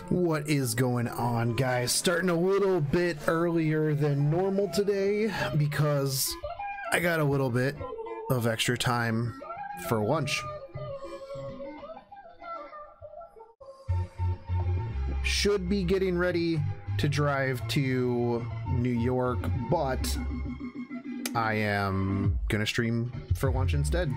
What is going on, guys? Starting a little bit earlier than normal today because I got a little bit of extra time for lunch. Should be getting ready to drive to New York, but I am gonna stream for lunch instead.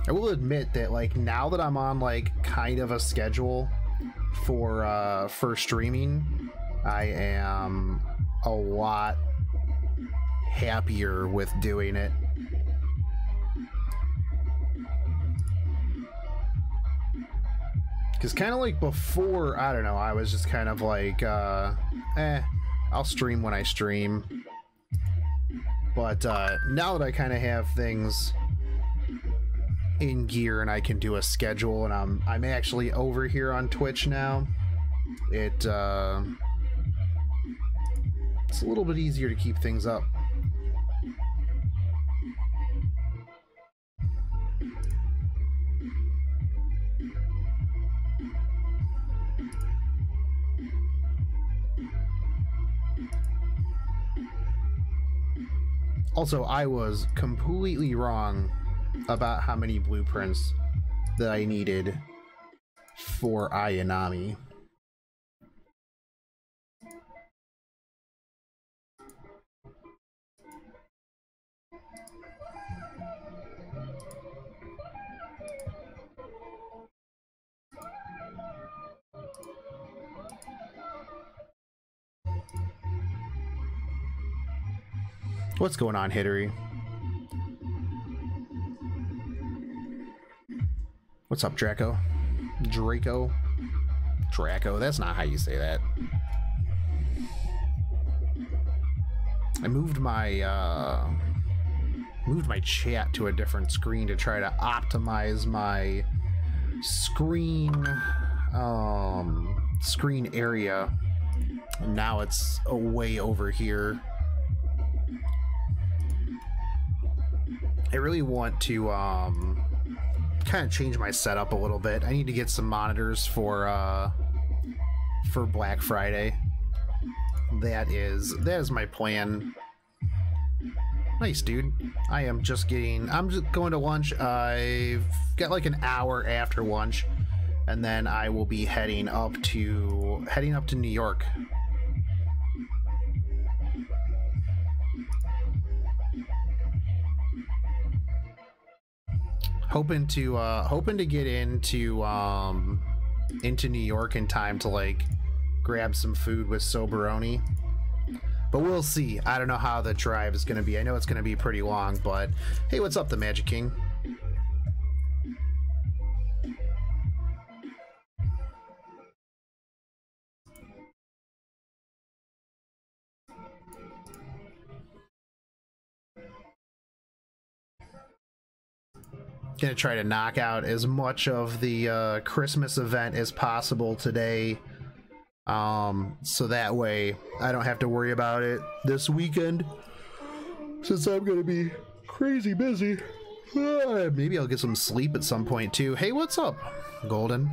I will admit that, like, now that I'm on like kind of a schedule for streaming, I am a lot happier with doing it. Because kind of like before, I don't know, I was just kind of like, I'll stream when I stream. But now that I kind of have things in gear and I can do a schedule, and I'm actually over here on Twitch now, it's a little bit easier to keep things up. Also, I was completely wrong about how many blueprints that I needed for Ayanami. What's going on, Hittery? What's up, Draco? Draco? That's not how you say that. I moved my chat to a different screen to try to optimize my screen area. And now it's way over here. I really want to kind of change my setup a little bit. I need to get some monitors for Black Friday. That is my plan. Nice, dude. I'm just going to lunch. I've got like an hour after lunch, and then I will be heading up to New York. Hoping to get into New York in time to like grab some food with Soberoni, but we'll see. I don't know how the drive is going to be. I know it's going to be pretty long, but hey, what's up, the Magic King? Gonna try to knock out as much of the Christmas event as possible today, so that way I don't have to worry about it this weekend, since I'm gonna be crazy busy. Maybe I'll get some sleep at some point too. Hey, what's up, Golden?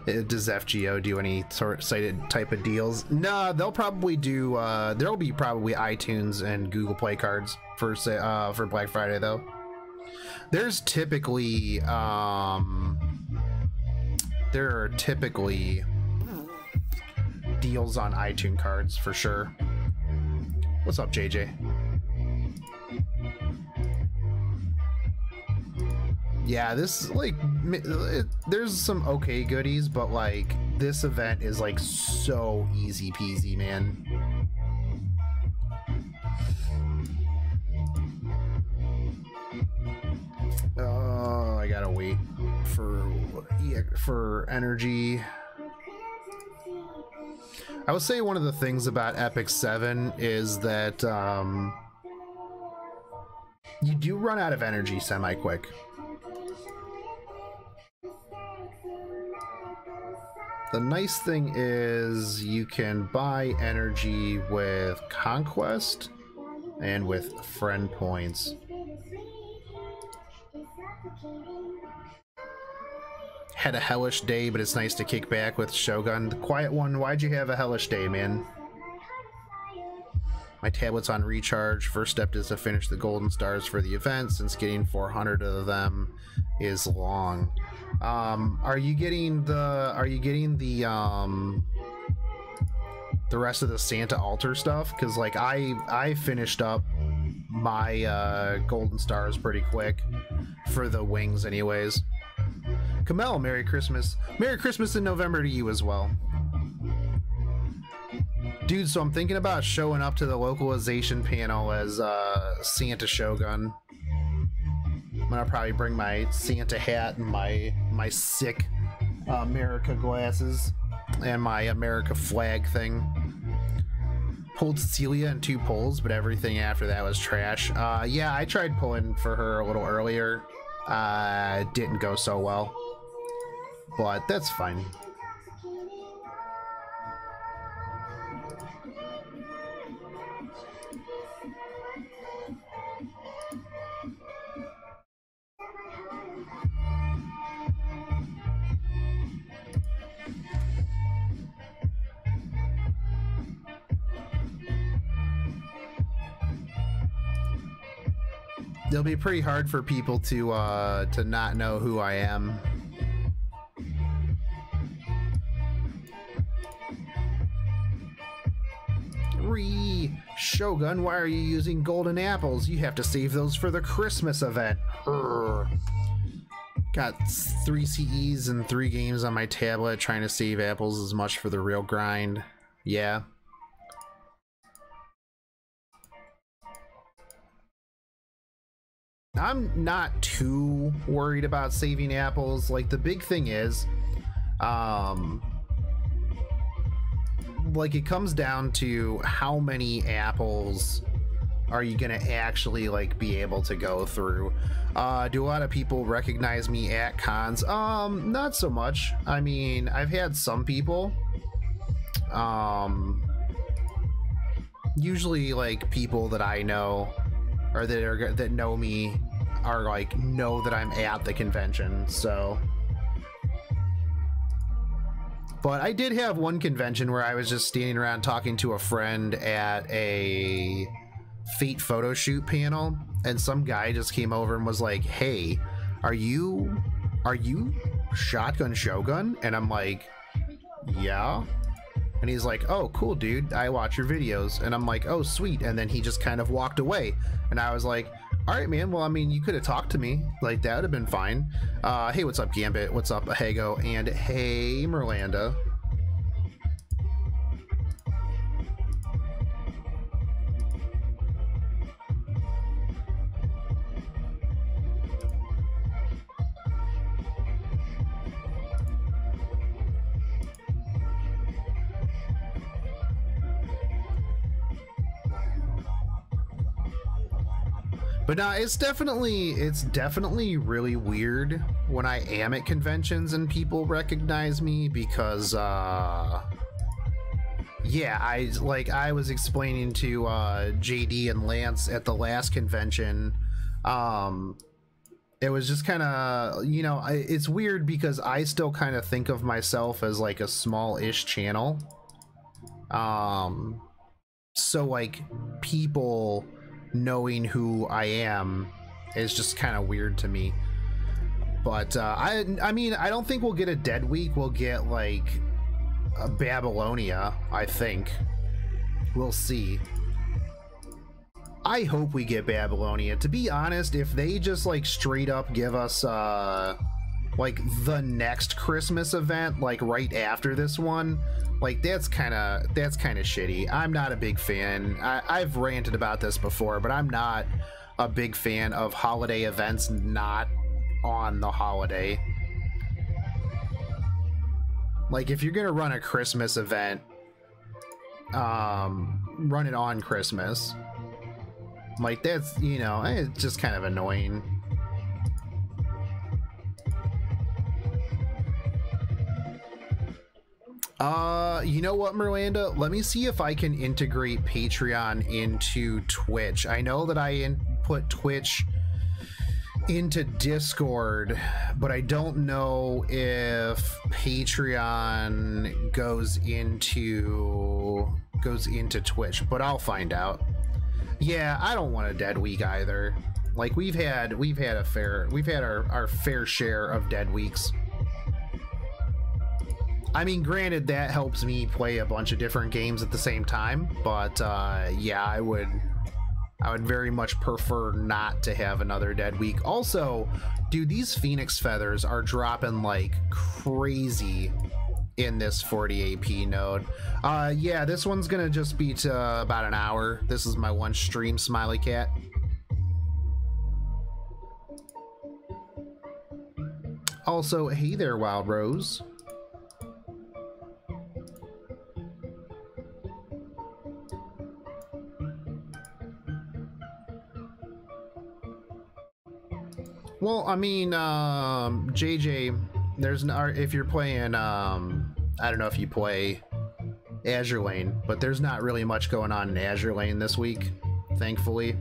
Does FGO do any sort of cited type of deals? Nah, they'll probably do. There'll be probably iTunes and Google Play cards for Black Friday though. There's typically there are typically deals on iTunes cards for sure. What's up, JJ? Yeah, this, like, there's some okay goodies, but like this event is like so easy peasy, man. Oh, I gotta wait for energy. I would say one of the things about Ep.3 is that you do run out of energy semi-quick. The nice thing is you can buy energy with Conquest and with friend points. Had a hellish day, but it's nice to kick back with Shogun. The quiet one, why'd you have a hellish day, man? My tablet's on recharge. First step is to finish the golden stars for the event, since getting 400 of them is long. Are you getting the rest of the Santa altar stuff? Because like I finished up my golden stars pretty quick for the wings anyways. Kamel, Merry Christmas. Merry Christmas in November to you as well. Dude, so I'm thinking about showing up to the localization panel as Santa Shogun. I'm gonna probably bring my Santa hat and my sick America glasses and my America flag thing. Pulled Cecilia in 2 pulls, but everything after that was trash. Yeah, I tried pulling for her a little earlier. Didn't go so well, but that's fine. It'll be pretty hard for people to not know who I am. Shogun, why are you using golden apples? You have to save those for the Christmas event. Got 3 CEs and 3 games on my tablet, trying to save apples as much for the real grind. Yeah. I'm not too worried about saving apples. Like, the big thing is, like, it comes down to how many apples are you gonna actually like be able to go through. Do a lot of people recognize me at cons? Not so much. I mean, I've had some people, usually like people that I know or that know me are like know that I'm at the convention. So, but I did have one convention where I was just standing around talking to a friend at a Fate photo shoot panel, and some guy just came over and was like, "Hey, are you Shotgun Shogun?" And I'm like, "Yeah." And he's like, "Oh, cool, dude. I watch your videos." And I'm like, "Oh, sweet." And then he just kind of walked away. And I was like, "All right, man. Well, I mean, you could have talked to me. Like, that would have been fine." Hey, what's up, Gambit? What's up, Hago? And hey, Merlanda. But no, it's definitely really weird when I am at conventions and people recognize me because, yeah, I was explaining to JD and Lance at the last convention, it was just kind of, you know, it's weird because I still kind of think of myself as like a small-ish channel. So like people knowing who I am is just kind of weird to me. But I mean, I don't think we'll get a Dead Week. We'll get like a Babylonia, I think. We'll see. I hope we get Babylonia. To be honest, if they just like straight up give us like the next Christmas event like right after this one, like that's kind of shitty. I'm not a big fan. I've ranted about this before, but I'm not a big fan of holiday events not on the holiday. Like, if you're gonna run a Christmas event, run it on Christmas. Like, that's, you know, it's just kind of annoying. You know what, Miranda? Let me see if I can integrate Patreon into Twitch. I know that I put Twitch into Discord, but I don't know if Patreon goes into Twitch, but I'll find out. Yeah, I don't want a dead week either. Like, we've had our fair share of dead weeks. I mean, granted, that helps me play a bunch of different games at the same time, but yeah, I would very much prefer not to have another dead week. Also, dude, these Phoenix feathers are dropping like crazy in this 40 AP node. Yeah, this one's gonna just be to about an hour. This is my one stream, Smiley Cat. Also, hey there, Wild Rose. Well, I mean, JJ, there's no, if you're playing, I don't know if you play Azur Lane, but there's not really much going on in Azur Lane this week, thankfully.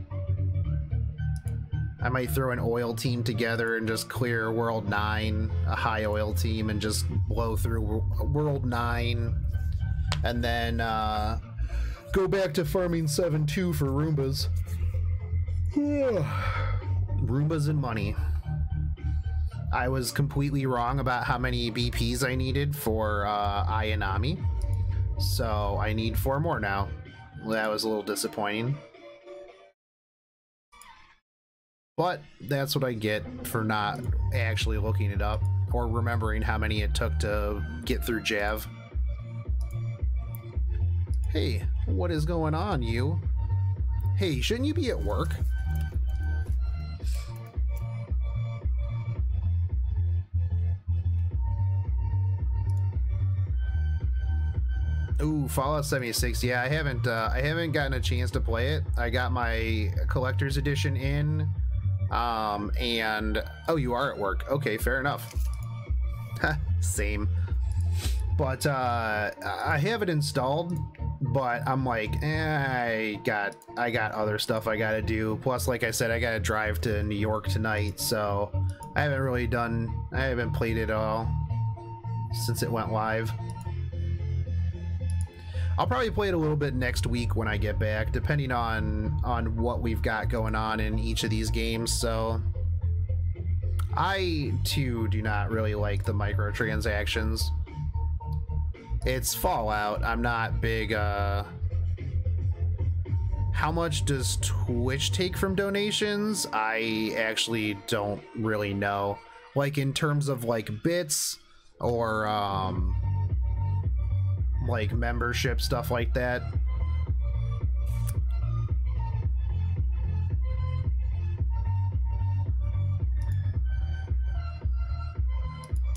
I might throw an oil team together and just clear World 9, a high oil team, and just blow through World 9, and then go back to farming 7-2 for Roombas. Roombas and money. I was completely wrong about how many BPs I needed for Ayanami, so I need 4 more now. That was a little disappointing, but that's what I get for not actually looking it up or remembering how many it took to get through Jav. Hey, what is going on, you? Hey, shouldn't you be at work? Ooh, Fallout 76. Yeah, I haven't gotten a chance to play it. I got my collector's edition in, and oh, you are at work. Okay, fair enough. Same. But I have it installed, but I'm like, I got other stuff I gotta do. Plus, like I said, I gotta drive to New York tonight, so I haven't played it all since it went live. I'll probably play it a little bit next week when I get back, depending on what we've got going on in each of these games. So I too do not really like the microtransactions. It's Fallout. I'm not big. How much does Twitch take from donations? I actually don't really know. Like, in terms of like bits or like membership, stuff like that.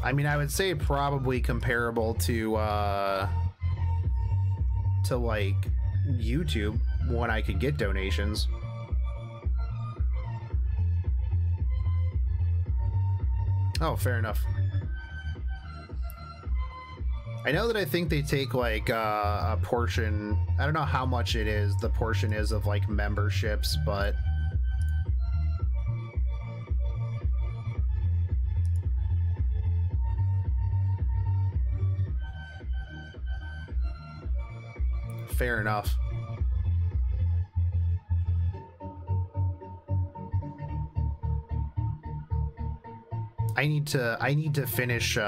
I mean, I would say probably comparable to like YouTube when I could get donations. Oh, fair enough. I know that I think they take like a portion. I don't know how much it is, the portion is of like memberships, but fair enough. I need to finish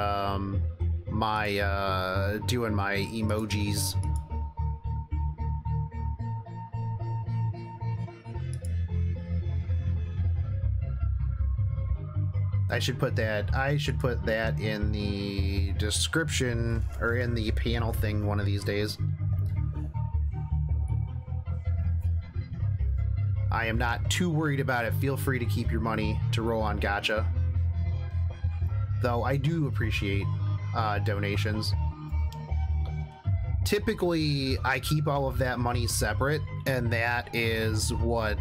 my doing my emojis. I should put that in the description or in the panel thing one of these days. I am not too worried about it. Feel free to keep your money to roll on gacha. Though I do appreciate donations. typically I keep all of that money separate, and that is what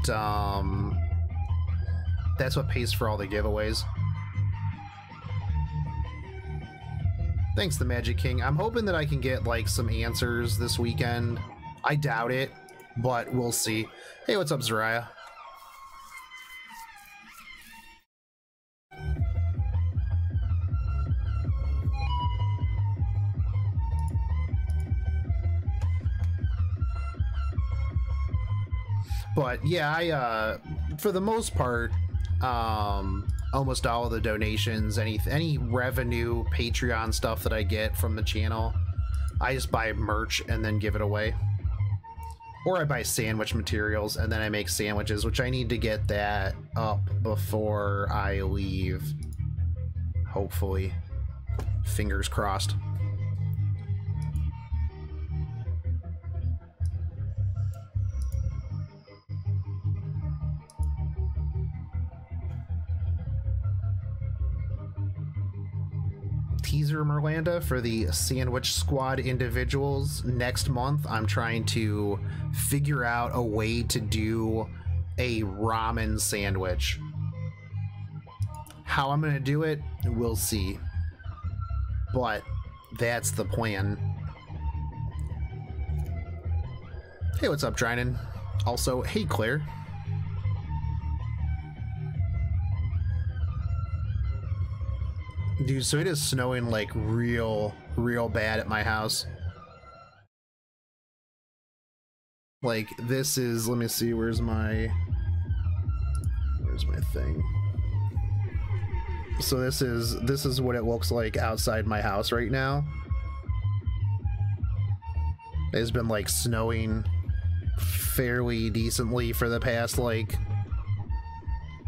that's what pays for all the giveaways. Thanks, the Magic King. I'm hoping that I can get like some answers this weekend. I doubt it, but we'll see. Hey, what's up, Zariah? But yeah, I for the most part, almost all of the donations, any revenue, Patreon stuff that I get from the channel, I just buy merch and then give it away. Or I buy sandwich materials and then I make sandwiches, which I need to get that up before I leave. Hopefully. Fingers crossed. Teaser, Merlanda, for the Sandwich Squad individuals next month. I'm trying to figure out a way to do a ramen sandwich. How I'm gonna do it, we'll see. But that's the plan. Hey, what's up, Drynan? Also, hey, Claire. Dude, so it is snowing like real bad at my house. Like, this is, let me see, where's my thing? So this is what it looks like outside my house right now. It's been like snowing fairly decently for the past like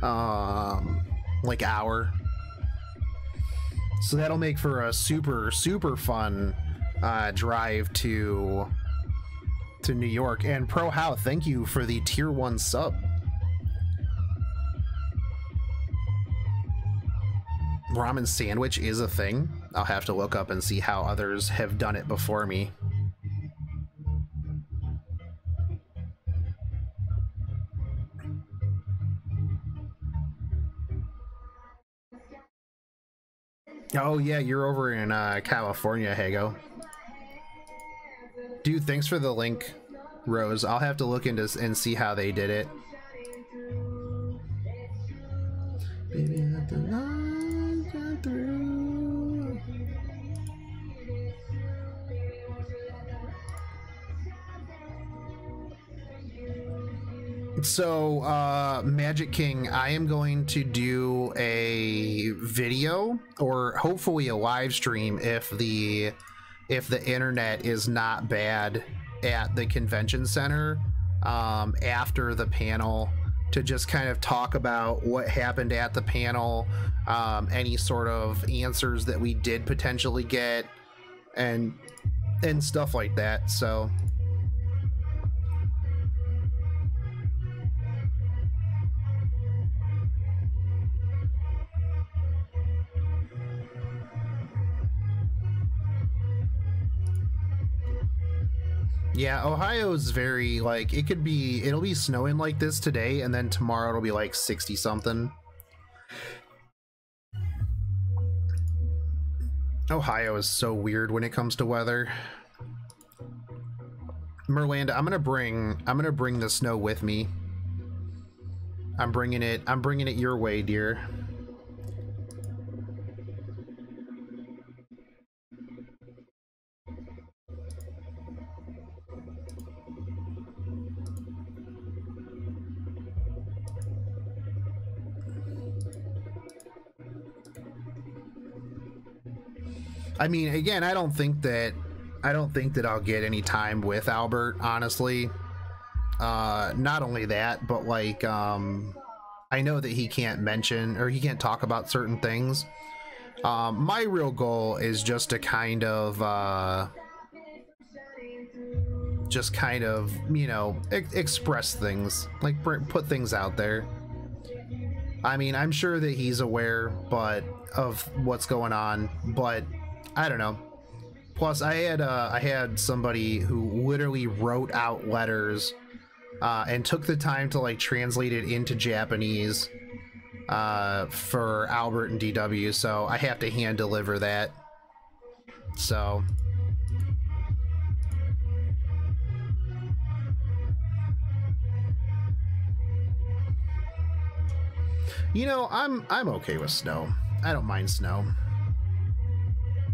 hour. So that'll make for a super fun drive to New York. And Pro How, thank you for the tier 1 sub. Ramen sandwich is a thing. I'll have to look up and see how others have done it before me. Oh yeah, you're over in California, Hago. Dude, thanks for the link, Rose. I'll have to look into and see how they did it. Baby, let the light shine through. So, Magic King, I am going to do a video, or hopefully a live stream if the internet is not bad at the convention center, after the panel, to just kind of talk about what happened at the panel, any sort of answers that we did potentially get, and stuff like that. So yeah, Ohio's very, like, it'll be snowing like this today, and then tomorrow it'll be like 60 something. Ohio is so weird when it comes to weather. Merlanda, I'm gonna bring the snow with me. I'm bringing it your way, dear. I mean, again, I don't think that I'll get any time with Albert, honestly. Not only that, but like, I know that he can't mention, or he can't talk about certain things. My real goal is just to kind of, you know, express things, like put things out there. I mean, I'm sure that he's aware, of what's going on, but I don't know. Plus, I had somebody who literally wrote out letters and took the time to like translate it into Japanese for Albert and DW. So I have to hand deliver that. So. You know, I'm okay with snow. I don't mind snow.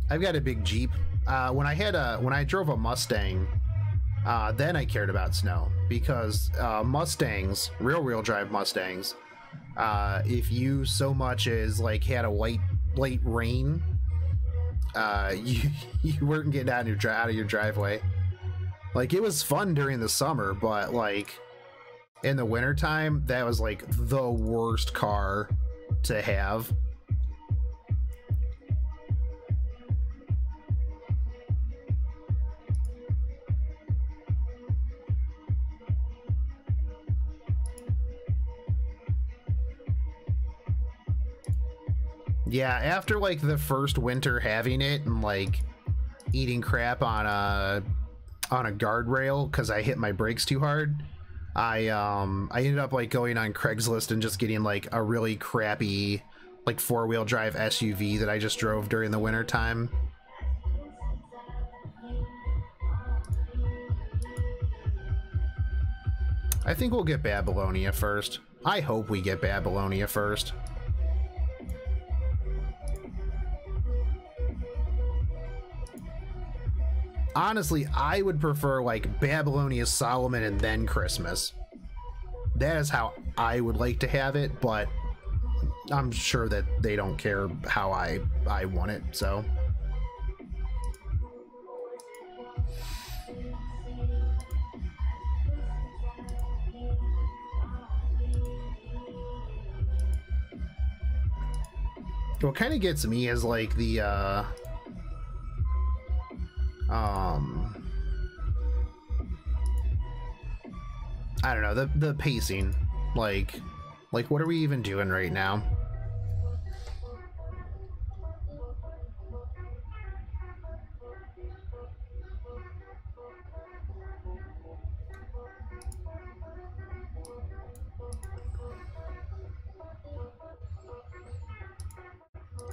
I've got a big Jeep. When I drove a Mustang, then I cared about snow because Mustangs, rear-wheel drive Mustangs, if you so much as like had a light rain, you weren't getting out of your driveway. Like, it was fun during the summer, but like in the wintertime, that was like the worst car to have. Yeah, after like the first winter having it and like eating crap on a guardrail because I hit my brakes too hard, I ended up like going on Craigslist and just getting like a really crappy like 4-wheel drive SUV that I just drove during the winter time. I think we'll get Babylonia first. I hope we get Babylonia first. Honestly, I would prefer like Babylonia, Solomon, and then Christmas. That is how I would like to have it, but I'm sure that they don't care how I want it, so. What kind of gets me is like the I don't know, the pacing. Like what are we even doing right now?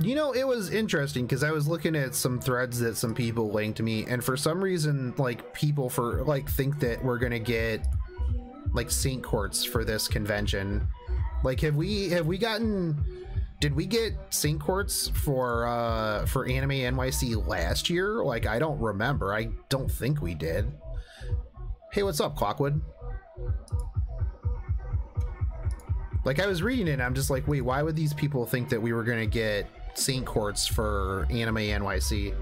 You know, it was interesting because I was looking at some threads that some people linked me, and for some reason, like, people think that we're gonna get like Saint Courts for this convention. Like, did we get Saint Courts for Anime NYC last year? Like, I don't remember. I don't think we did. Hey, what's up, Clockwood? Like, I was reading it and I'm just like, wait, why would these people think that we were gonna get Saint Courts for Anime NYC?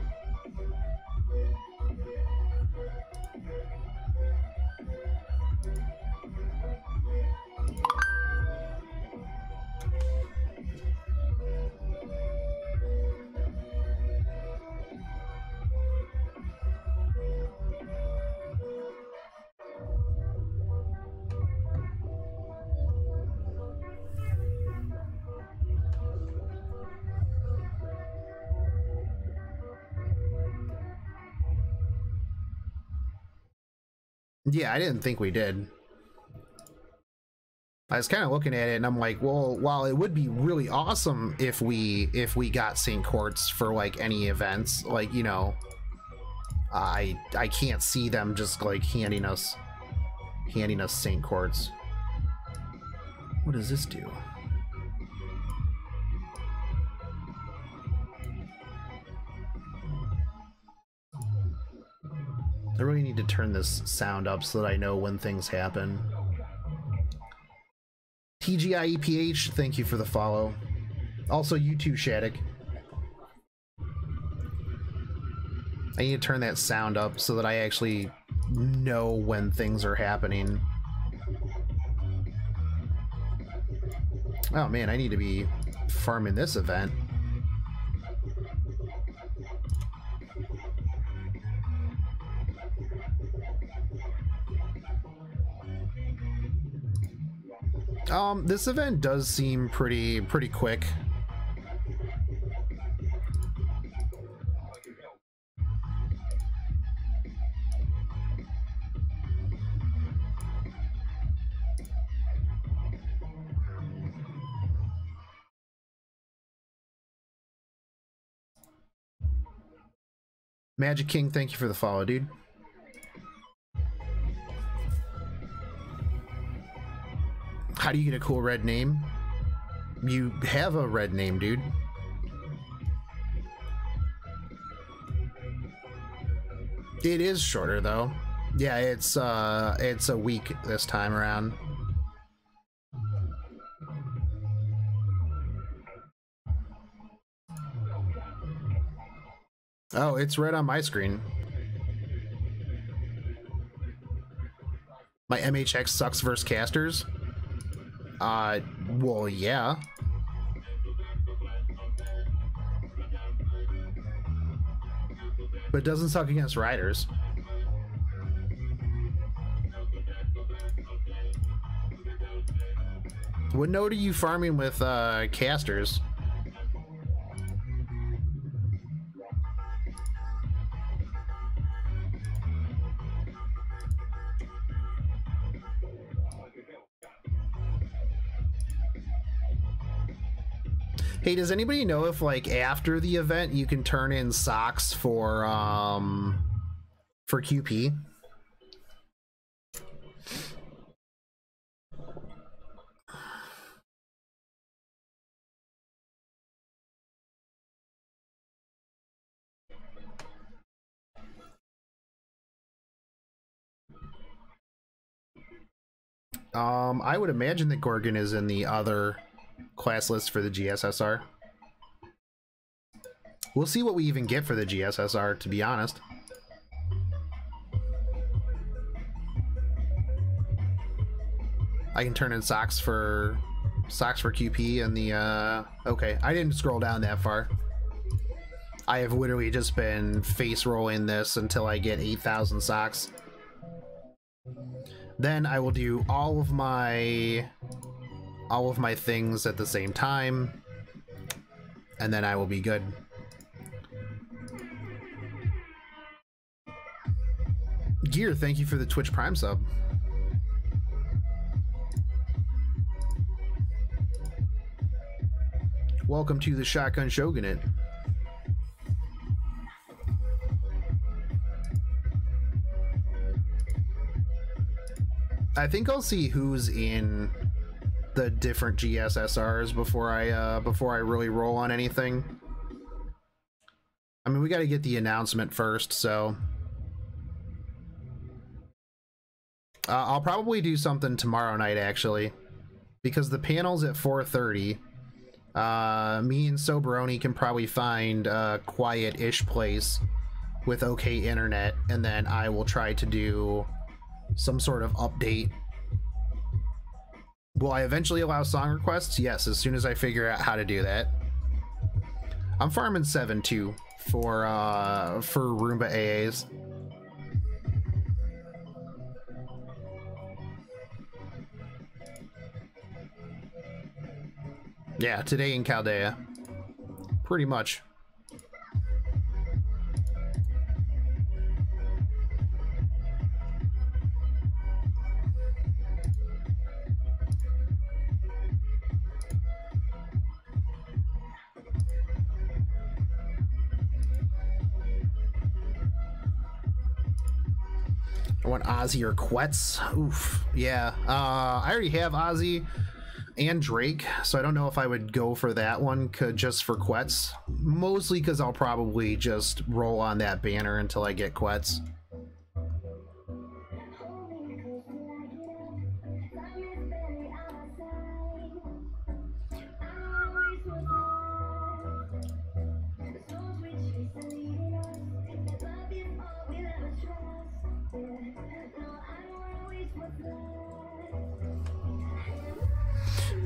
Yeah, I didn't think we did. I was kind of looking at it and I'm like, well, while it would be really awesome if we got Saint Courts for like any events, like, you know, I can't see them just like handing us Saint Courts. What does this do? I really need to turn this sound up so that I know when things happen. TGIEPH, thank you for the follow. Also, you too, Shattuck. I need to turn that sound up so that I actually know when things are happening. Oh man, I need to be farming this event. This event does seem pretty quick. Magic King, thank you for the follow, dude. How do you get a cool red name? You have a red name, dude. It is shorter though. Yeah, it's a week this time around. Oh, it's red on my screen. My MHX sucks versus casters? Well, yeah. But it doesn't suck against riders. What node are you farming with, casters? Hey, does anybody know if, like, after the event you can turn in socks for QP? I would imagine that Gorgon is in the other class list for the GSSR. We'll see what we even get for the GSSR, to be honest. I can turn in socks for QP and the okay, I didn't scroll down that far. I have literally just been face rolling this until I get 8,000 socks. Then I will do all of my things at the same time, and then I will be good. Gear, thank you for the Twitch Prime sub. Welcome to the Shotgun Shogunate. I think I'll see who's in the different GSSRs before I really roll on anything. I mean, we got to get the announcement first, so I'll probably do something tomorrow night actually, because the panel's at 4:30. Me and Soberoni can probably find a quiet-ish place with okay internet, and then I will try to do some sort of update. Will I eventually allow song requests? Yes, as soon as I figure out how to do that. I'm farming 7 too for Roomba AAs. Yeah, today in Chaldea. Pretty much. I want Ozzy or Quetz. Oof. Yeah. I already have Ozzy and Drake, so I don't know if I would go for that one just for Quetz. Mostly because I'll probably just roll on that banner until I get Quetz.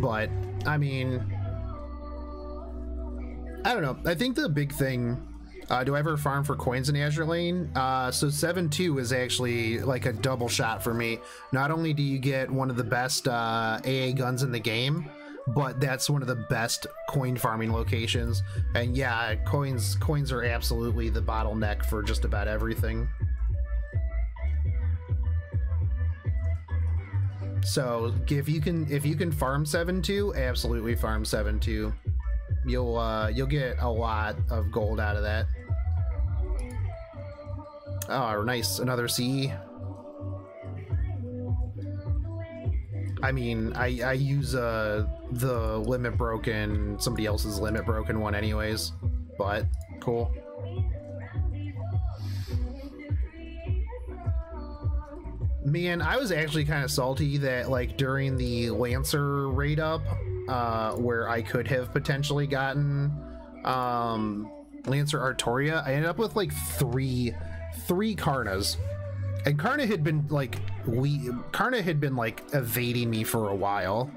But, I mean, I don't know. I think the big thing, do I ever farm for coins in Azure Lane? So 7-2 is actually like a double shot for me. Not only do you get one of the best AA guns in the game, but that's one of the best coin farming locations. And yeah, coins are absolutely the bottleneck for just about everything. So if you can farm 7-2, absolutely farm 7-2. You'll get a lot of gold out of that. Oh, nice. Another CE. I mean, I use the limit broken, somebody else's limit broken one anyways, but cool. Man, I was actually kind of salty that like during the Lancer raid up, where I could have potentially gotten Lancer Artoria, I ended up with like three Karnas. And Karna had been like evading me for a while.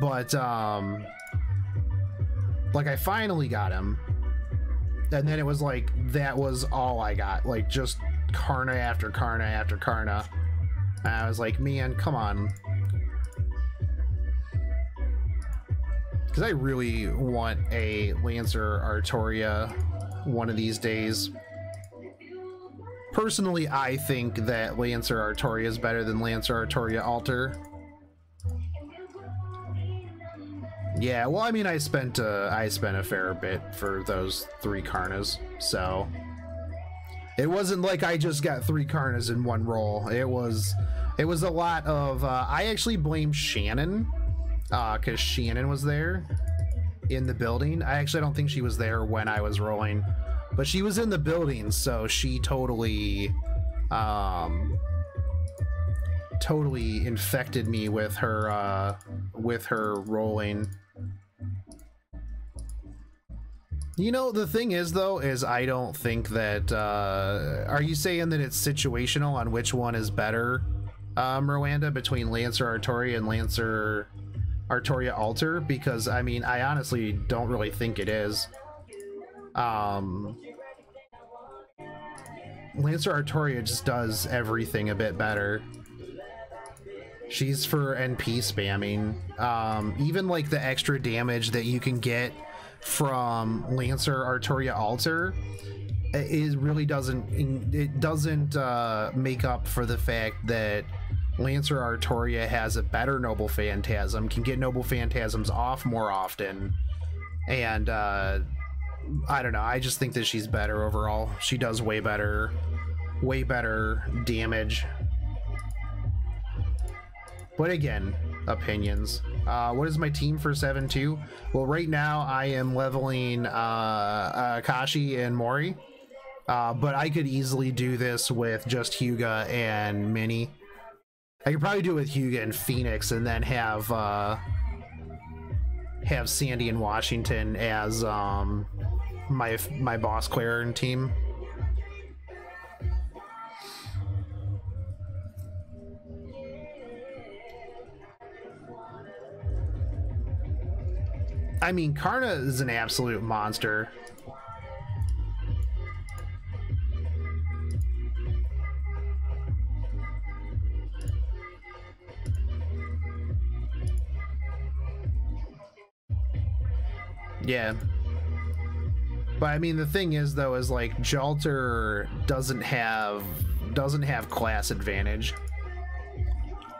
But like I finally got him. And then it was like that was all I got. Like just Karna after Karna after Karna. And I was like, man, come on. Because I really want a Lancer Artoria one of these days. Personally, I think that Lancer Artoria is better than Lancer Artoria Alter. Yeah, well, I mean, I spent a fair bit for those 3 Karnas, so it wasn't like I just got 3 Karnas in one roll. It was a lot of. I actually blame Shannon, because Shannon was there in the building. I actually don't think she was there when I was rolling. But she was in the building, so she totally infected me with her rolling. You know, the thing is though, is I don't think that are you saying that it's situational on which one is better, Miranda, between Lancer Artoria and Lancer Artoria Alter? Because I mean, I honestly don't really think it is. Lancer Artoria just does everything a bit better. She's for NP spamming. Even like the extra damage that you can get from Lancer Artoria Alter really doesn't make up for the fact that Lancer Artoria has a better Noble Phantasm, can get Noble Phantasms off more often, and I don't know, I just think that she's better overall. She does way better damage. But again, opinions. What is my team for 7-2? Well, right now I am leveling Kashi and Mori, but I could easily do this with just Hyuga and Minnie. I could probably do it with Hyuga and Phoenix, and then have Sandy and Washington as my boss clearer team. I mean, Karna is an absolute monster. Yeah. But I mean, the thing is though, is like Jalter doesn't have class advantage.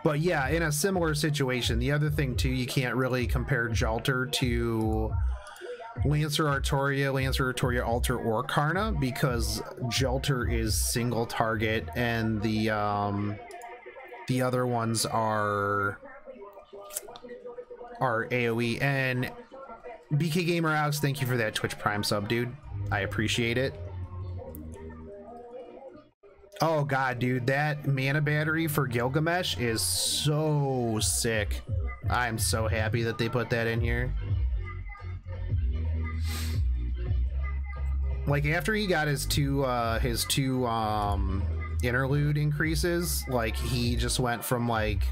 But yeah, in a similar situation, the other thing too, you can't really compare Jalter to Lancer Artoria Alter, or Karna, because Jalter is single target and the other ones are AoE. And BK Gamer Alex, thank you for that Twitch Prime sub, dude. I appreciate it. Oh god, dude, that mana battery for Gilgamesh is so sick. I'm so happy that they put that in here. Like, after he got his two interlude increases, like, he just went from like,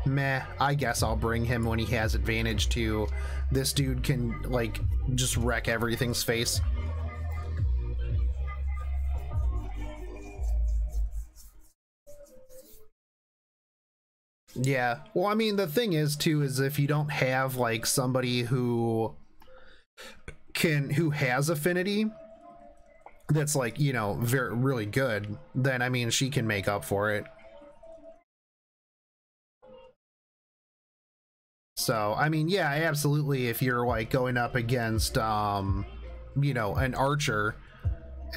meh, I guess I'll bring him when he has advantage, to this dude can like just wreck everything's face. Yeah, well, I mean, the thing is too, is if you don't have like somebody who has affinity that's like, you know, really good, then I mean, she can make up for it. So I mean, yeah, absolutely, if you're like going up against you know, an archer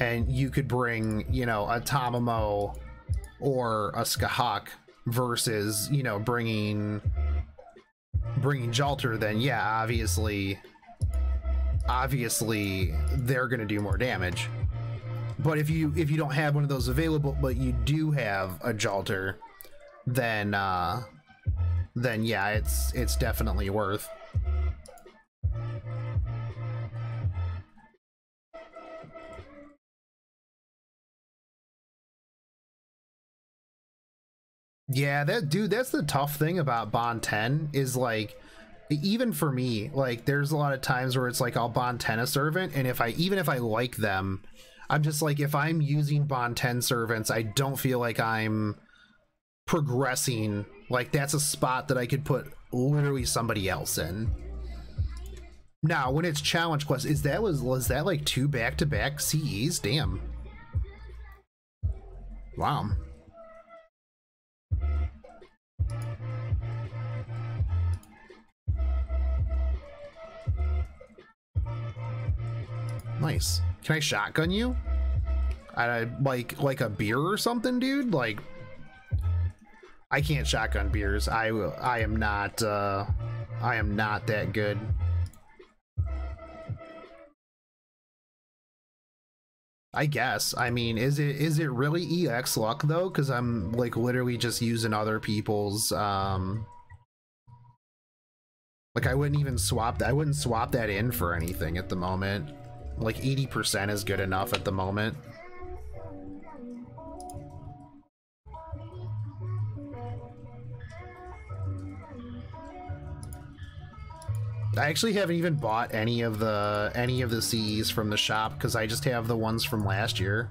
and you could bring, you know, a Tamamo or a Skahak versus, you know, bringing Jalter, then yeah, obviously they're gonna do more damage. But if you don't have one of those available, but you do have a Jalter, then yeah, it's definitely worth. Yeah, that's the tough thing about Bond 10 is, like, even for me, like, there's a lot of times where it's like I'll Bond 10 a servant, and even if I like them, I'm just like, if I'm using Bond 10 servants, I don't feel like I'm progressing. Like, that's a spot that I could put literally somebody else in. Now, when it's challenge quest, was that like 2 back-to-back CEs? Damn. Wow. Nice. Can I shotgun you? Like a beer or something, dude? Like, I can't shotgun beers. I am not that good. I guess. I mean, is it really EX luck though? Because I'm like literally just using other people's like, I wouldn't swap that in for anything at the moment. Like 80% is good enough at the moment. I actually haven't even bought any of the CEs from the shop because I just have the ones from last year.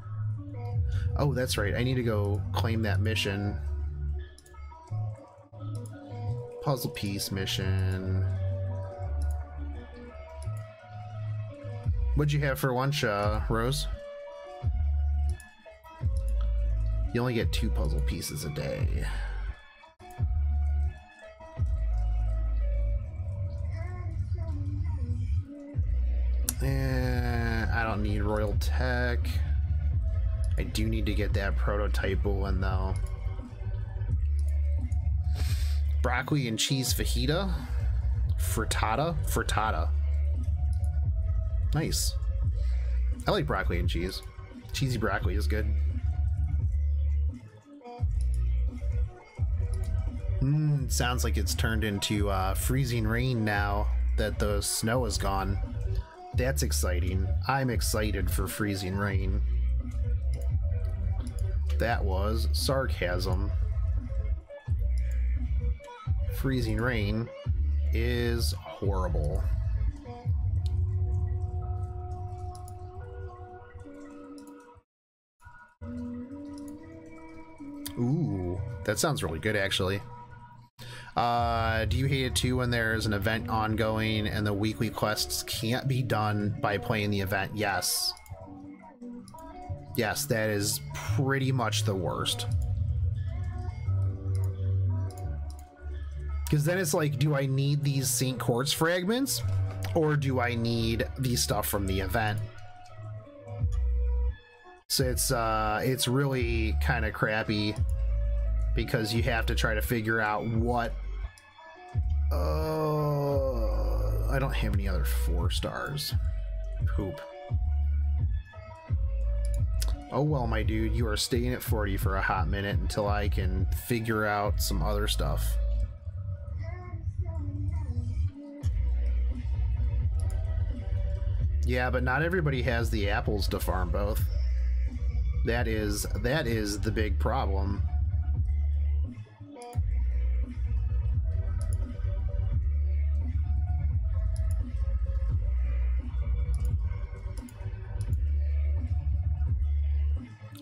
Oh, that's right. I need to go claim that mission. Puzzle piece mission. What'd you have for lunch, Rose? You only get 2 puzzle pieces a day. I don't need Royal Tech. I do need to get that prototype one though. Broccoli and cheese fajita? Frittata. Nice. I like broccoli and cheese. Cheesy broccoli is good. Sounds like it's turned into freezing rain now that the snow is gone. That's exciting. I'm excited for freezing rain. That was sarcasm. Freezing rain is horrible. Ooh, that sounds really good, actually. Do you hate it too when there's an event ongoing and the weekly quests can't be done by playing the event? Yes. Yes, that is pretty much the worst. Because then it's like, do I need these St. Quartz fragments? Or do I need the stuff from the event? So it's really kind of crappy because you have to try to figure out what... I don't have any other 4 stars. Poop. Oh well, my dude, you are staying at 40 for a hot minute until I can figure out some other stuff. Yeah, but not everybody has the apples to farm both. That is the big problem.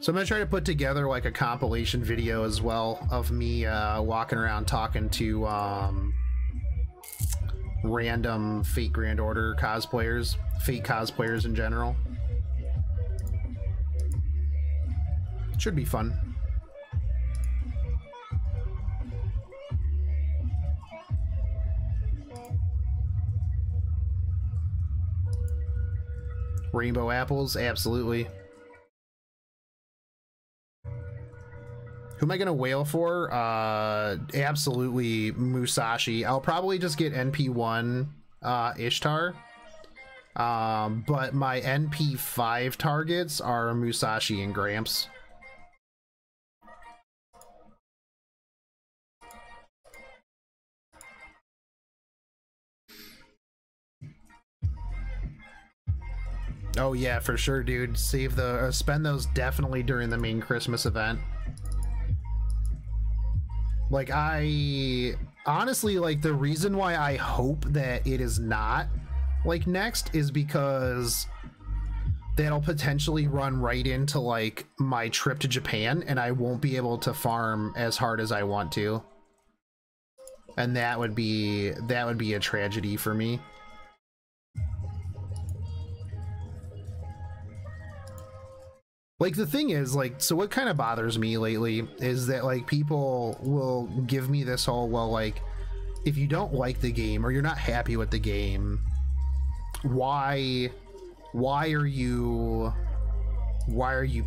So I'm gonna try to put together like a compilation video as well of me walking around talking to random Fate Grand Order cosplayers, Fate cosplayers in general. Should be fun. Rainbow apples, absolutely. Who am I gonna whale for? Absolutely Musashi. I'll probably just get NP1 Ishtar. But my NP5 targets are Musashi and Gramps. Oh yeah, for sure, dude. Save the spend those definitely during the main Christmas event. Like, I honestly, like, the reason why I hope that it is not like next is because that'll potentially run right into like my trip to Japan and I won't be able to farm as hard as I want to. And that would be a tragedy for me. Like, the thing is, like, so what kind of bothers me lately is that, like, people will give me this whole, well, like, if you don't like the game or you're not happy with the game, why are you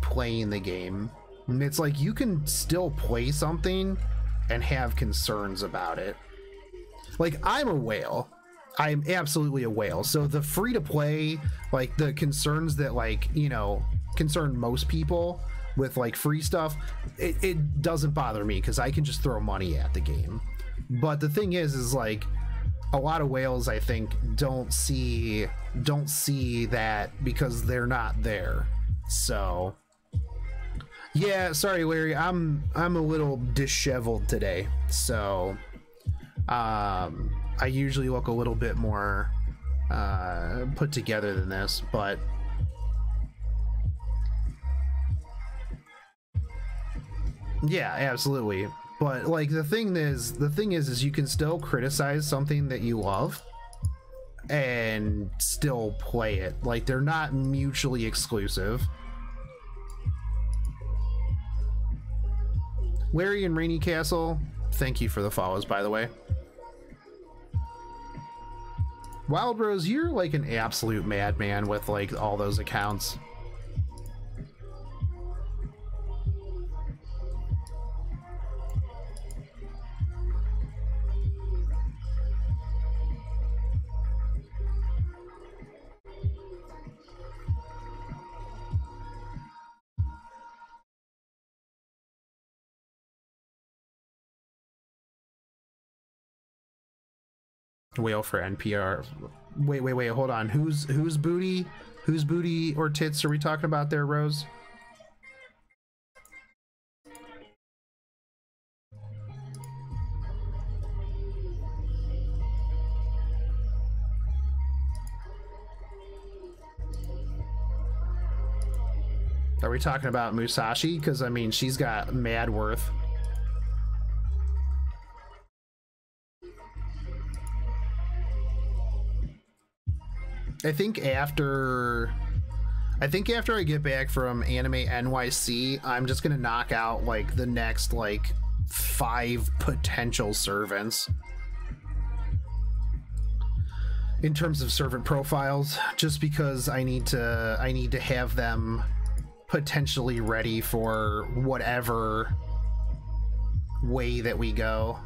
playing the game? And it's like, you can still play something and have concerns about it. Like, I'm a whale. I'm absolutely a whale. So the free to play, like, the concerns that, like, you know, concern most people with like free stuff, it doesn't bother me because I can just throw money at the game. But the thing is like, a lot of whales, I think, don't see that because they're not there. So yeah, sorry Larry, I'm a little disheveled today, so I usually look a little bit more put together than this, but yeah, absolutely. But like, the thing is you can still criticize something that you love and still play it. Like, they're not mutually exclusive. Larry and Rainy Castle, thank you for the follows, by the way. Wild Rose, you're like an absolute madman with like all those accounts. Whale for NPR. Wait, hold on. Whose booty or tits are we talking about there, Rose? Are we talking about Musashi? Because I mean, she's got mad worth. I think after I get back from Anime NYC, I'm just gonna knock out like the next like 5 potential servants in terms of servant profiles, just because I need to have them potentially ready for whatever way that we go.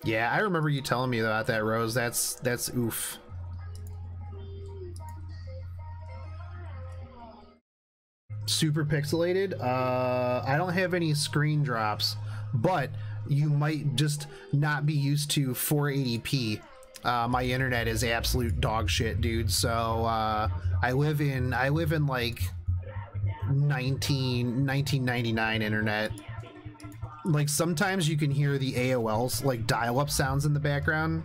Yeah, I remember you telling me about that, Rose. That's oof. Super pixelated. I don't have any screen drops, but you might just not be used to 480p. My internet is absolute dog shit, dude. So I live in like 1999 internet. Like, sometimes you can hear the AOL's like dial-up sounds in the background.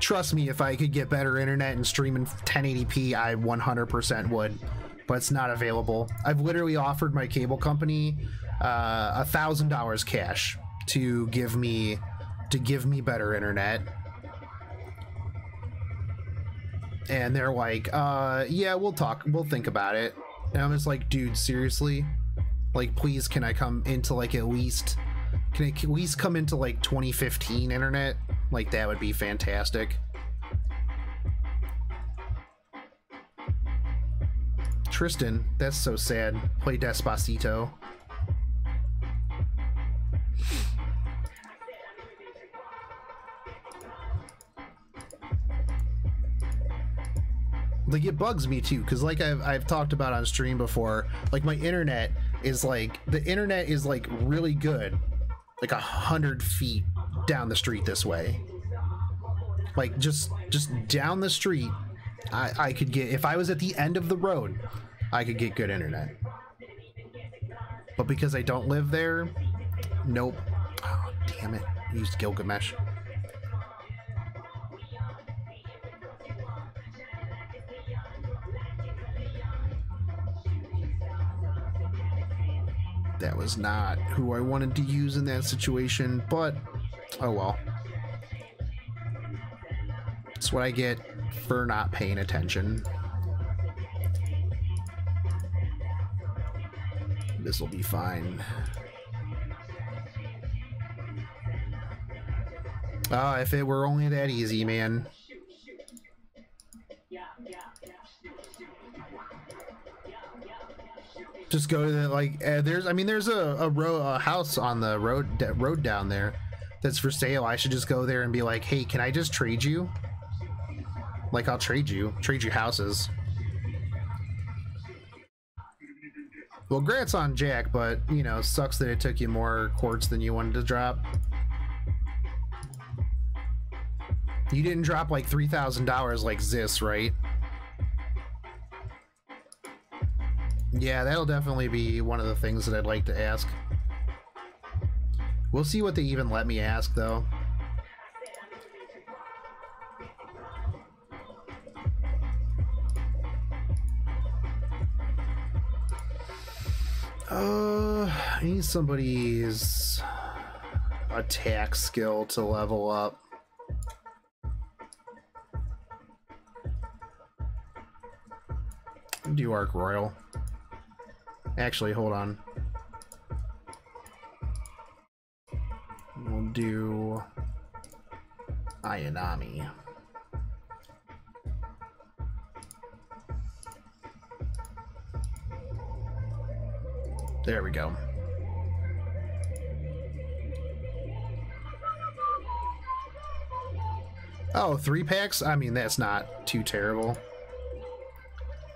Trust me, if I could get better internet and stream in 1080p, I 100% would, but it's not available. I've literally offered my cable company $1,000 cash to give me better internet, and they're like, yeah, we'll think about it. And I'm just like, dude, seriously? Like, please, can I come into like at least come into like 2015 internet? Like, that would be fantastic. Tristan, that's so sad. Play Despacito. Like, it bugs me too, because like I've talked about on stream before, like my internet is like, the internet is like really good, like 100 feet down the street this way. Like just down the street, I could get, if I was at the end of the road, I could get good internet. But because I don't live there, nope. Oh, damn it. I used Gilgamesh. That was not who I wanted to use in that situation, but oh well. That's what I get for not paying attention. This will be fine. If it were only that easy, man. Just go to the, like, there's a house on the road down there that's for sale. I should just go there and be like, hey, can I just trade you? Like, I'll trade you houses. Well, grants on Jack, but, you know, sucks that it took you more quartz than you wanted to drop. You didn't drop like $3,000 like Zis, right? Yeah, that'll definitely be one of the things that I'd like to ask. We'll see what they even let me ask, though. I need somebody's attack skill to level up. Do Arc Royal. Actually, hold on. We'll do Ayanami. There we go. Oh, 3-packs? I mean, that's not too terrible.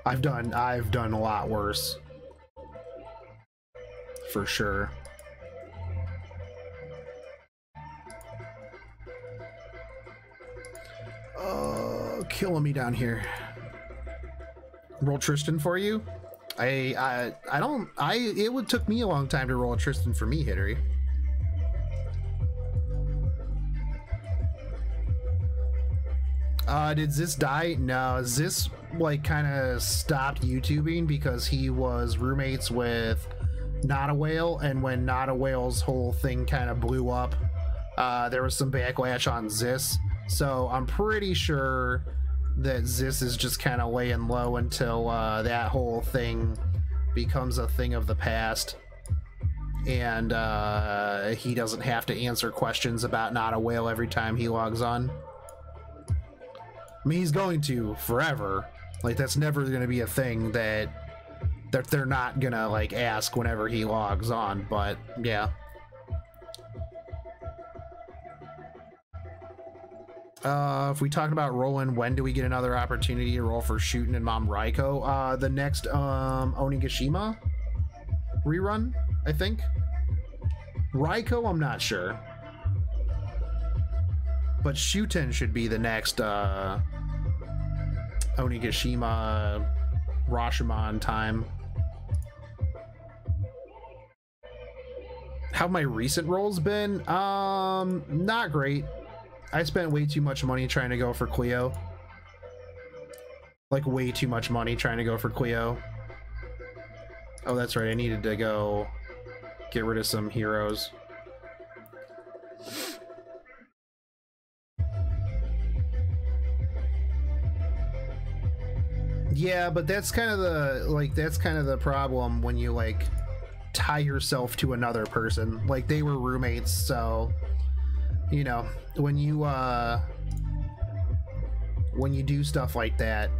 I've done a lot worse. For sure. Oh, killing me down here. Roll Tristan for you? It took me a long time to roll a Tristan for me, Hittery. Did Zis die? No, Zis like kind of stopped YouTubing because he was roommates with Not a Whale, and when Not a Whale's whole thing kind of blew up, there was some backlash on Zis. So I'm pretty sure that Zis is just kind of laying low until that whole thing becomes a thing of the past, and he doesn't have to answer questions about Not a Whale every time he logs on. I mean, he's going to forever. Like, that's never going to be a thing that they're not gonna like ask whenever he logs on, but yeah. If we talk about rolling, when do we get another opportunity to roll for Shootin' and Mom Raiko? The next Onigashima rerun, I think. Raiko, I'm not sure, but Shootin' should be the next Onigashima Rashomon time. How have my recent rolls been? Not great. I spent way too much money trying to go for Cleo. Like, way too much money trying to go for Cleo. Oh, that's right. I needed to go get rid of some heroes. Yeah, but that's kind of the, like, that's kind of the problem when you, like, tie yourself to another person. Like, they were roommates, so, you know, when you do stuff like that,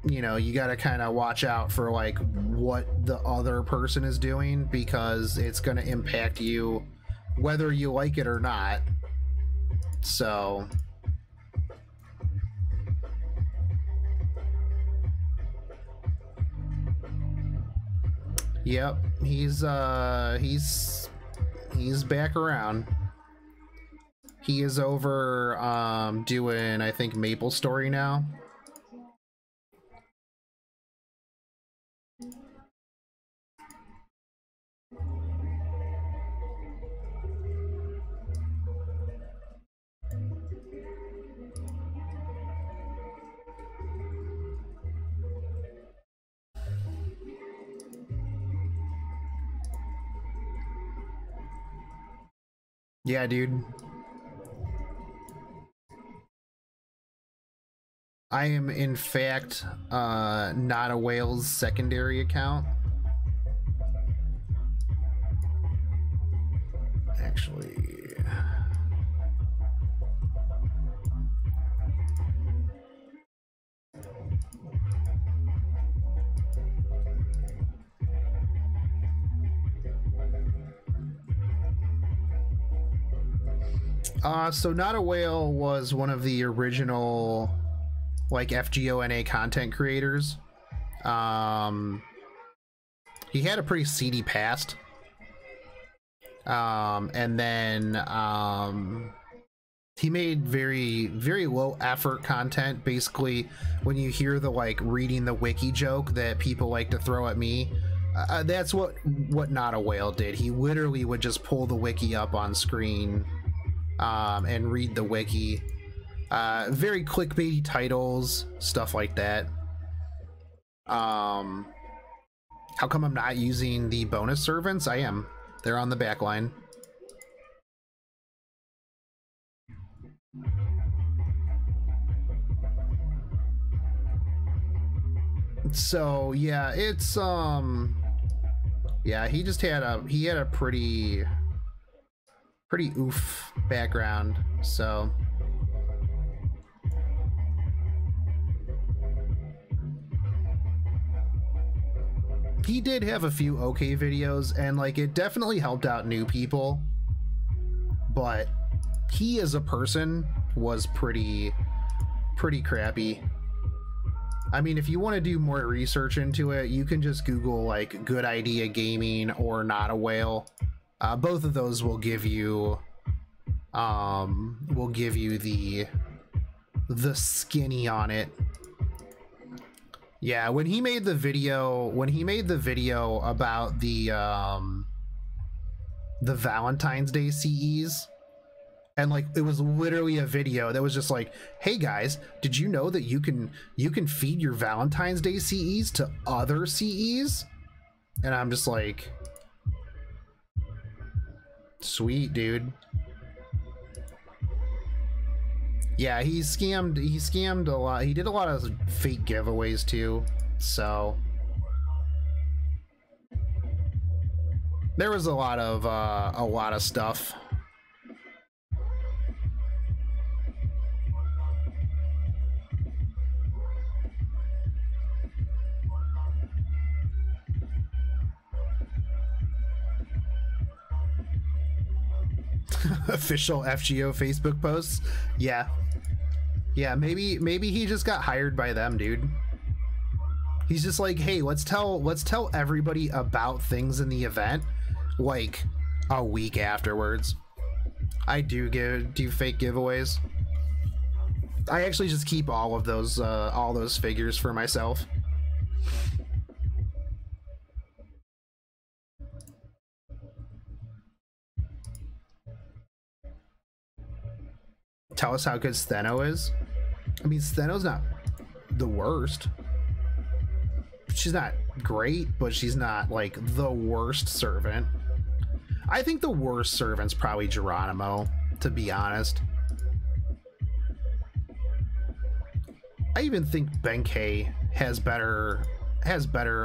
you know, you gotta kind of watch out for like what the other person is doing, because it's gonna impact you whether you like it or not. So yep, he's back around. He is over doing, I think, Maple Story now. Yeah, dude. I am, in fact, not a Whale's secondary account. Actually... so Not a Whale was one of the original, like, FGO content creators. He had a pretty seedy past. And then, he made very, very low effort content. Basically, when you hear the, like, reading the wiki joke that people like to throw at me, that's what Not a Whale did. He literally would just pull the wiki up on screen, and read the wiki. Very clickbaity titles, stuff like that. How come I'm not using the bonus servants? I am. They're on the back line. So yeah, it's yeah, he just had a pretty oof background, so he did have a few okay videos, and like, it definitely helped out new people, but he as a person was pretty crappy. I mean, if you want to do more research into it, you can just Google like Good Idea Gaming or Not a Whale. Both of those will give you the skinny on it. Yeah, when he made the video about the Valentine's Day CEs, and like, it was literally a video that was just like, hey guys, did you know that you can feed your Valentine's Day CEs to other CEs? And I'm just like, sweet, dude. Yeah, he scammed a lot. He did a lot of fake giveaways too, so there was a lot of stuff. Official FGO Facebook posts. Yeah, maybe he just got hired by them, dude. He's just like, hey, let's tell everybody about things in the event like a week afterwards. I do fake giveaways. I actually just keep all those figures for myself. Tell us how good Steno is. I mean, Steno's not the worst. She's not great, but she's not like the worst servant. I think the worst servant's probably Geronimo, to be honest. I even think Benkei has better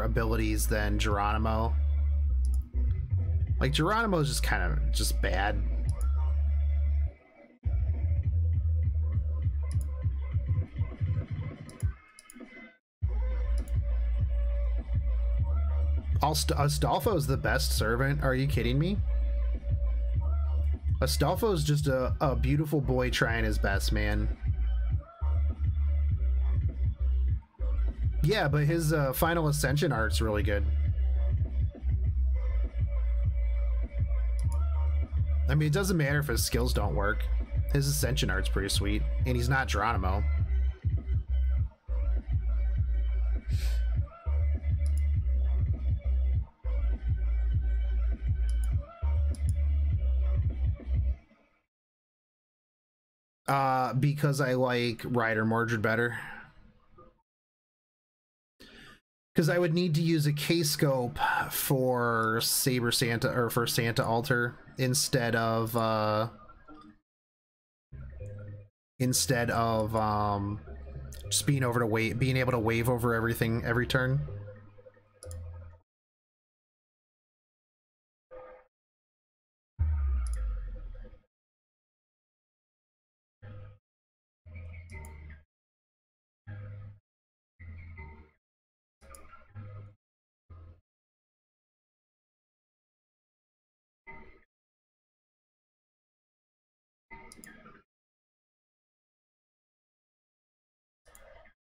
abilities than Geronimo. Like, Geronimo's just kind of just bad. Astolfo's the best servant. Are you kidding me? Astolfo's just a beautiful boy trying his best, man. Yeah, but his Final Ascension art's really good. I mean, it doesn't matter if his skills don't work. His Ascension art's pretty sweet, and he's not Geronimo. Because I like Ryder Mordred better. Because I would need to use a K-scope for Saber Santa, or for Santa Altar, instead of just being able to wave over everything every turn.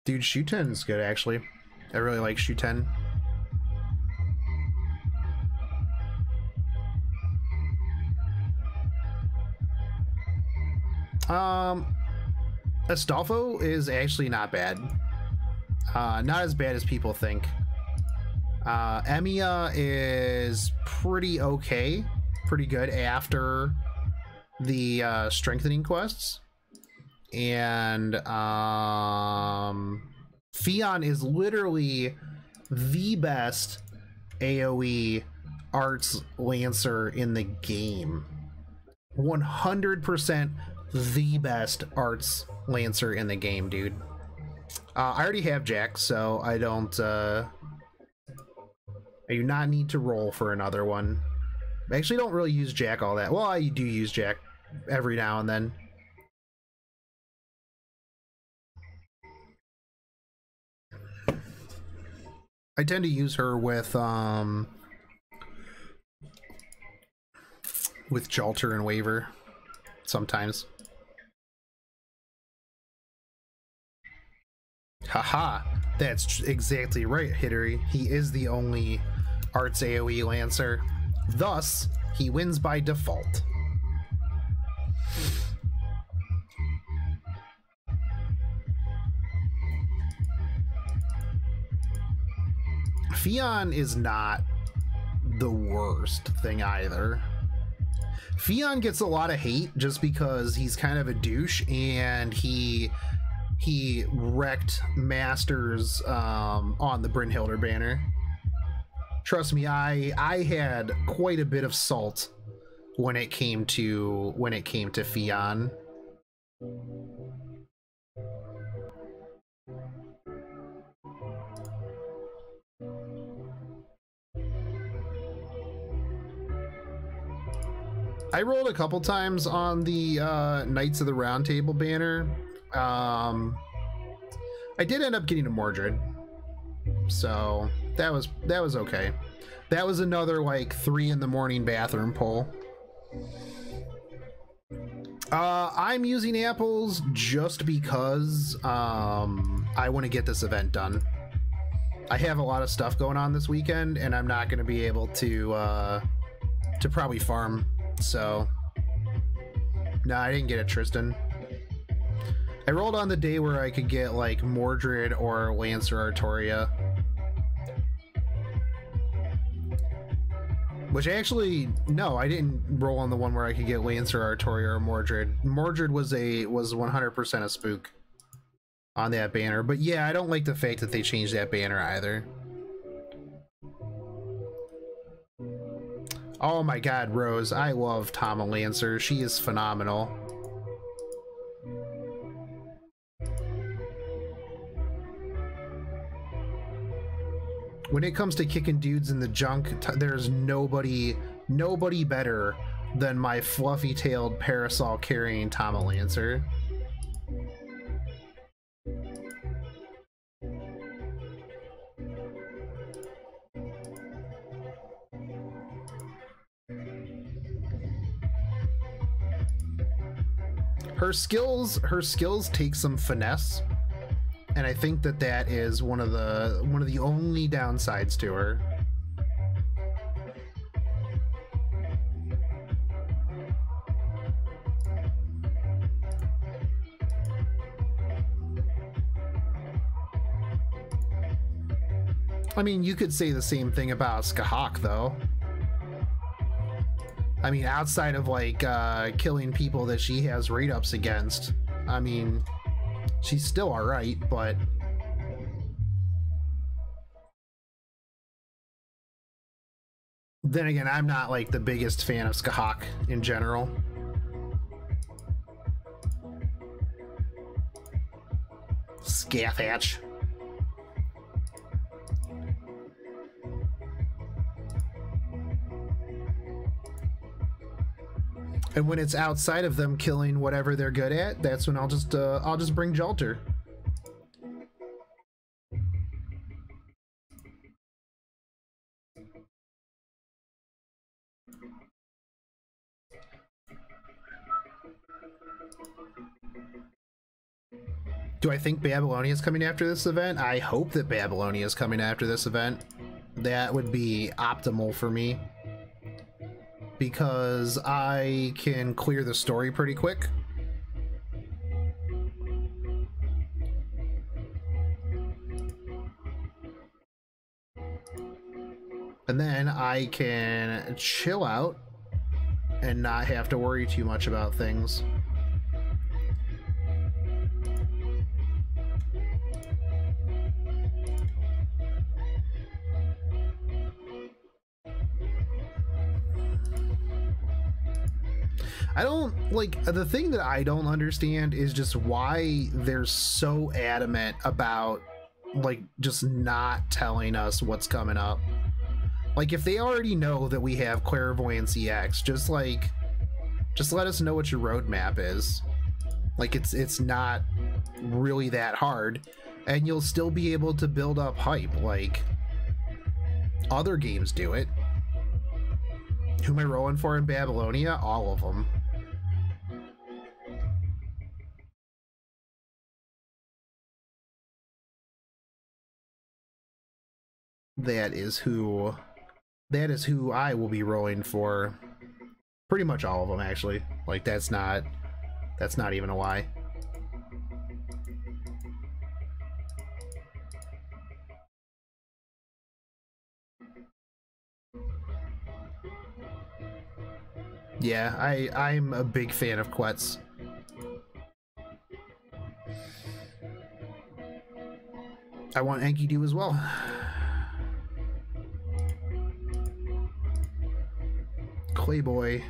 Dude, Shuten's good, actually. I really like Shuten. Astolfo is actually not bad. Not as bad as people think. Emiya is pretty okay. Pretty good after the strengthening quests. And Fion is literally the best AoE arts lancer in the game. 100% the best arts lancer in the game, dude. I already have Jack, so I don't I do not need to roll for another one. I actually don't really use Jack all that. Well, I do use Jack every now and then. I tend to use her with Jalter and Waver sometimes. Haha, that's exactly right, Hittery. He is the only arts AoE Lancer. Thus, he wins by default. Fion is not the worst thing either. Fion gets a lot of hate just because he's kind of a douche, and he wrecked Masters on the Brynhildr banner. Trust me, I had quite a bit of salt when it came to Fion. I rolled a couple times on the Knights of the Round Table banner. I did end up getting a Mordred, so that was okay. That was another like 3 in the morning bathroom pull. I'm using apples just because I want to get this event done. I have a lot of stuff going on this weekend, and I'm not going to be able to probably farm. So, no, I didn't get it, Tristan. I rolled on the day where I could get like Mordred or Lancer Artoria. Which actually, no, I didn't roll on the one where I could get Lancer Artoria or Mordred. Mordred was 100% a spook on that banner. But yeah, I don't like the fact that they changed that banner either. Oh my god, Rose, I love Tama Lancer. She is phenomenal. When it comes to kicking dudes in the junk, there's nobody better than my fluffy-tailed parasol-carrying Tama Lancer. Her skills take some finesse, and I think that is one of the only downsides to her. I mean, you could say the same thing about Skahak, though. I mean, outside of, like, killing people that she has rate-ups against, I mean, she's still alright, but... Then again, I'm not, like, the biggest fan of Skahak in general. Scathach. And when it's outside of them killing whatever they're good at, that's when I'll just bring Jalter. Do I think Babylonia is coming after this event? I hope that Babylonia is coming after this event. That would be optimal for me, because I can clear the story pretty quick. And then I can chill out and not have to worry too much about things. I don't, like, the thing that I don't understand is just why they're so adamant about, like, just not telling us what's coming up. Like, if they already know that we have Clairvoyancy X, just let us know what your roadmap is. Like, it's not really that hard, and you'll still be able to build up hype, like other games do it. Who am I rolling for in Babylonia? All of them. That is who I will be rolling for. Pretty much all of them, actually. Like, that's not even a lie. Yeah, I'm a big fan of Quetz. I want Enkidu as well. Clayboy.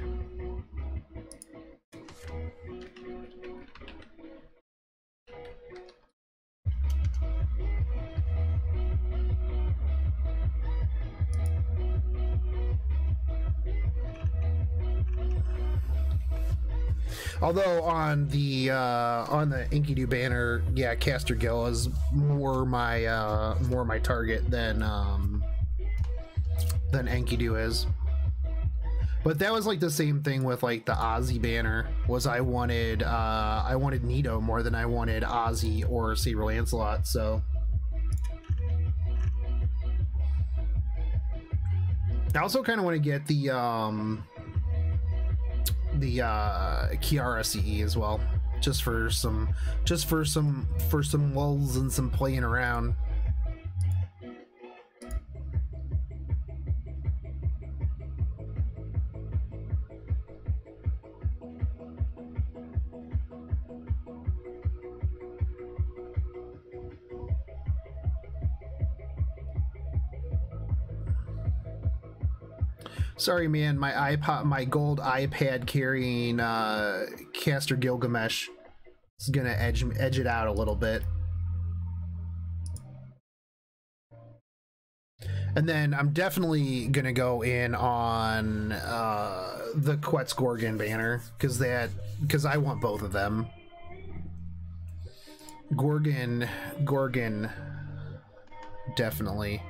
Although on the Enkidu banner, yeah, Caster Gill is more my target than Enkidu is. But that was like the same thing with like the Ozzy banner. Was I wanted Nito more than I wanted Ozzy or Saber Lancelot. So I also kind of want to get the Kiara CE as well, just for some lulls and some playing around. Sorry, man, my gold iPad carrying Caster Gilgamesh is gonna edge it out a little bit. And then I'm definitely gonna go in on the Quetzalcoatl banner because I want both of them. Gorgon, definitely.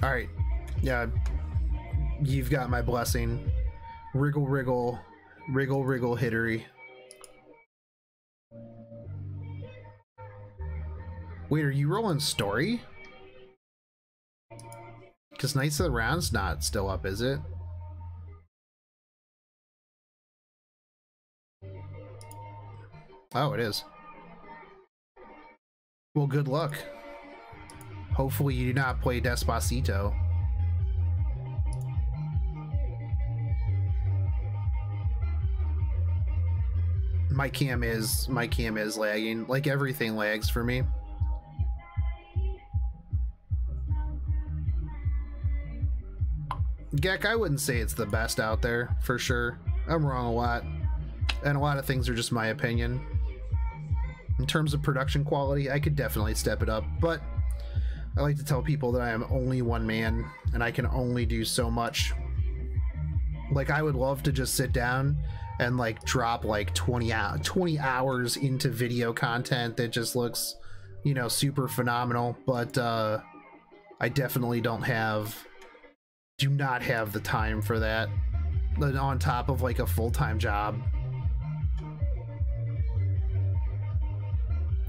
All right, yeah, you've got my blessing. Wriggle, wriggle, wriggle, wriggle, hittery. Wait, are you rolling story? Because Knights of the Round's not still up, is it? Oh, it is. Well, good luck. Hopefully you do not play Despacito. My cam is lagging. Like everything lags for me. Gek, I wouldn't say it's the best out there, for sure. I'm wrong a lot. And a lot of things are just my opinion. In terms of production quality, I could definitely step it up, but I like to tell people that I am only one man, and I can only do so much. Like, I would love to just sit down and, like, drop, like, 20 hours into video content that just looks, you know, super phenomenal, but I definitely do not have the time for that on top of like a full-time job.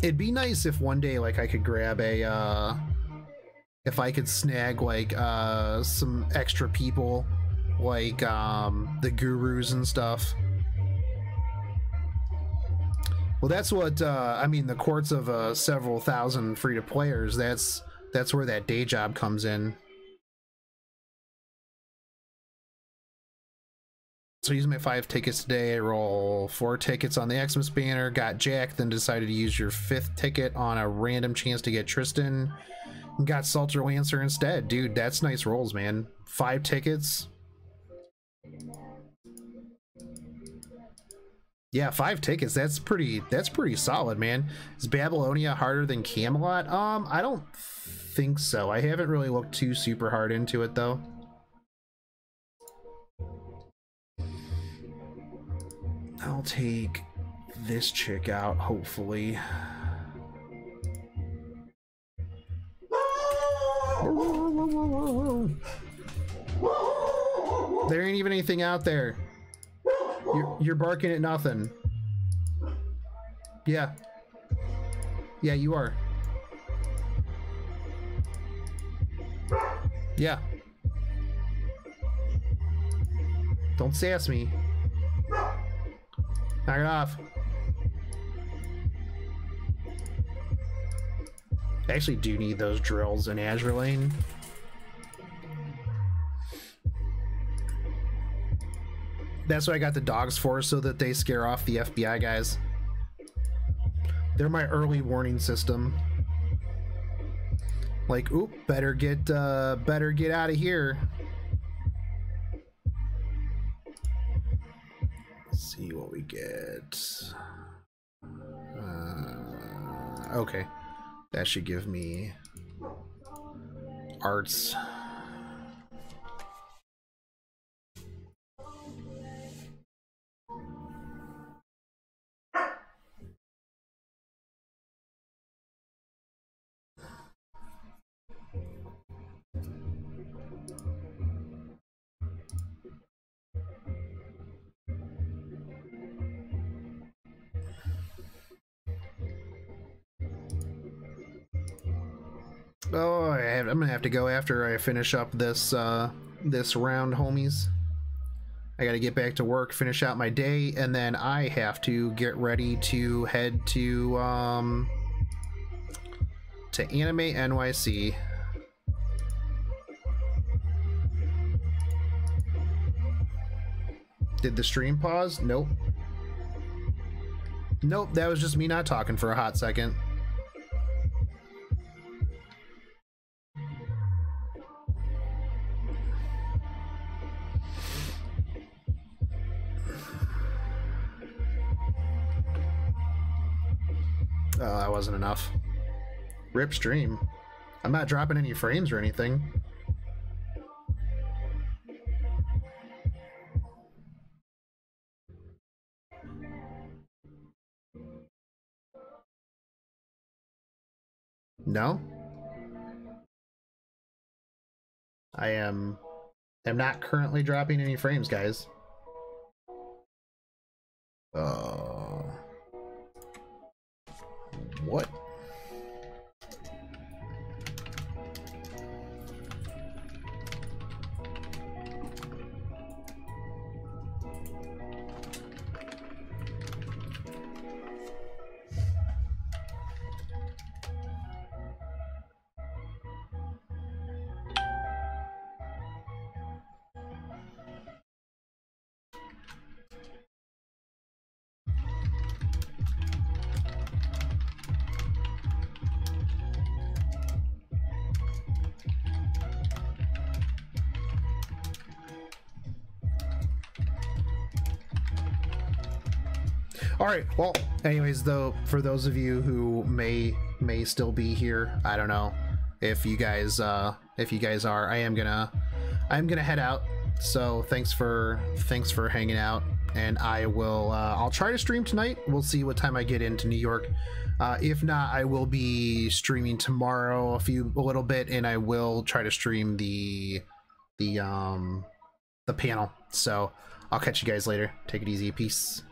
It'd be nice if one day like I could grab a if I could snag like some extra people like the gurus and stuff. Well, that's what I mean, the courts of several thousand free-to-players, that's where that day job comes in. So using my 5 tickets today, I roll 4 tickets on the Xmas banner, got Jack, then decided to use your 5th ticket on a random chance to get Tristan, and got Salter Lancer instead. Dude, that's nice rolls, man. 5 tickets. Yeah, 5 tickets, that's pretty solid, man. Is Babylonia harder than Camelot? I don't think so. I haven't really looked too super hard into it though. I'll take this chick out, hopefully. There ain't even anything out there. You're barking at nothing. Yeah. Yeah, you are. Yeah. Don't sass me. Knock it off. I actually do need those drills in Azure Lane. That's what I got the dogs for, so that they scare off the FBI guys. They're my early warning system. Like, oop, better get out of here. Let's see what we get. Okay, that should give me arts. Oh, I'm gonna have to go after I finish up this this round, homies. I gotta get back to work, finish out my day, and then I have to get ready to head to Anime NYC. Did the stream pause? Nope. Nope, that was just me not talking for a hot second. That wasn't enough. Rip stream. I'm not dropping any frames or anything. No? I am not currently dropping any frames, guys. What? All right, well, anyways, though, for those of you who may still be here, I don't know if you guys are, I'm gonna head out. So thanks for hanging out, and I'll try to stream tonight. We'll see what time I get into New York. If not, I will be streaming tomorrow a little bit, and I will try to stream the panel. So I'll catch you guys later. Take it easy. Peace.